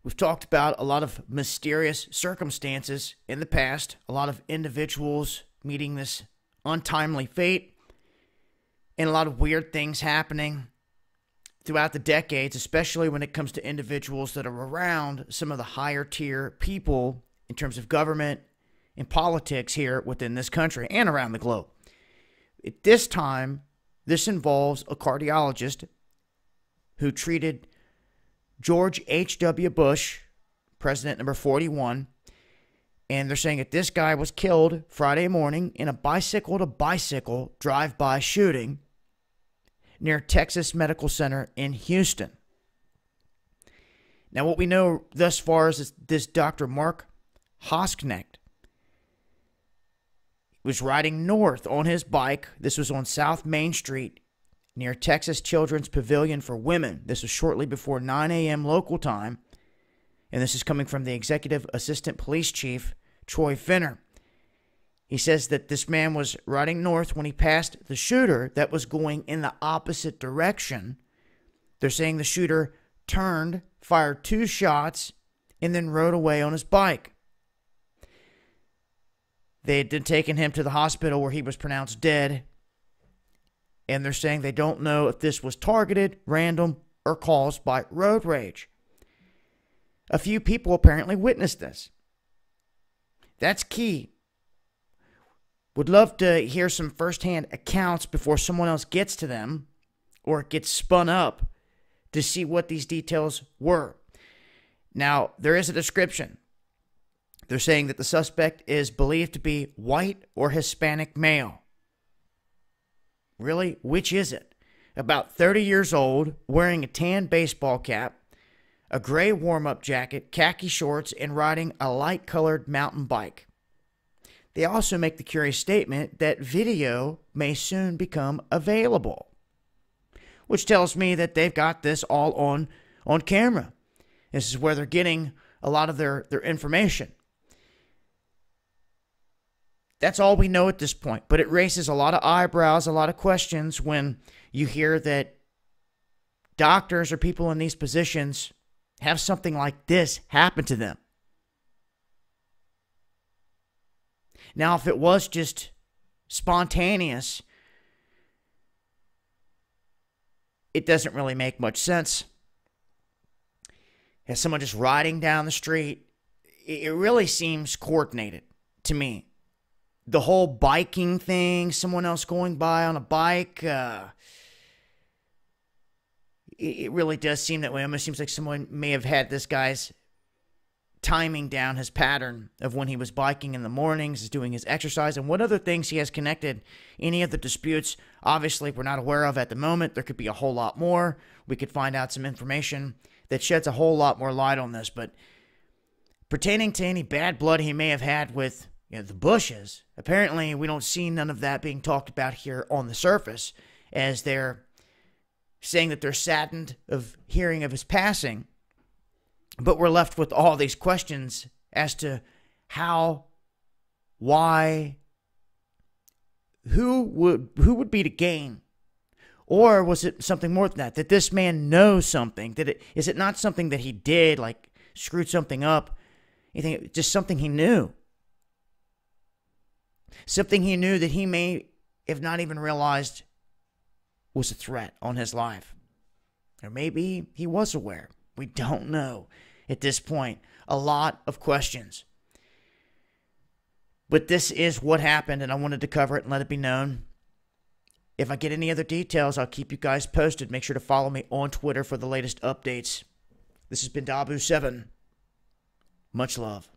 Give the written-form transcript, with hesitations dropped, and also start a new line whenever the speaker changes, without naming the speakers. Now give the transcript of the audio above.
We've talked about a lot of mysterious circumstances in the past, a lot of individuals meeting this untimely fate, and a lot of weird things happening throughout the decades, especially when it comes to individuals that are around some of the higher tier people in terms of government and politics here within this country and around the globe. At this time, this involves a cardiologist who treated George H.W. Bush, president number 41, and they're saying that this guy was killed Friday morning in a bicycle-to-bicycle drive-by shooting near Texas Medical Center in Houston. Now, what we know thus far is this Dr. Mark Hosknecht was riding north on his bike. This was on South Main Street near Texas Children's Pavilion for Women. This was shortly before 9 a.m. local time, and this is coming from the Executive Assistant Police Chief, Troy Finner. He says that this man was riding north when he passed the shooter that was going in the opposite direction. They're saying the shooter turned, fired 2 shots, and then rode away on his bike. They had then taken him to the hospital where he was pronounced dead. And they're saying they don't know if this was targeted, random, or caused by road rage. A few people apparently witnessed this. That's key. Would love to hear some firsthand accounts before someone else gets to them or it gets spun up to see what these details were. Now, there is a description. They're saying that the suspect is believed to be white or Hispanic male. Really? Which is it? About 30 years old, wearing a tan baseball cap, a gray warm-up jacket, khaki shorts, and riding a light-colored mountain bike. They also make the curious statement that video may soon become available, which tells me that they've got this all on camera. This is where they're getting a lot of their information. That's all we know at this point, but it raises a lot of eyebrows, a lot of questions when you hear that doctors or people in these positions have something like this happen to them. Now, if it was just spontaneous, it doesn't really make much sense. As someone just riding down the street, it really seems coordinated to me. The whole biking thing, someone else going by on a bike, it really does seem that way. It almost seems like someone may have had this guy's timing down, his pattern of when he was biking in the mornings, is doing his exercise, and what other things he has connected. Any of the disputes, obviously, we're not aware of at the moment. There could be a whole lot more. We could find out some information that sheds a whole lot more light on this, but pertaining to any bad blood he may have had with the Bushes, apparently we don't see none of that being talked about here on the surface, as they're saying that they're saddened of hearing of his passing. But we're left with all these questions as to how, why, who would be to gain? Or was it something more than that? That this man knows something? Is it not something that he did, like screwed something up? You think just something he knew? Something he knew that he may have not even realized was a threat on his life. Or maybe he was aware. We don't know at this point. A lot of questions. But this is what happened, and I wanted to cover it and let it be known. If I get any other details, I'll keep you guys posted. Make sure to follow me on Twitter for the latest updates. This has been Dabu7. Much love.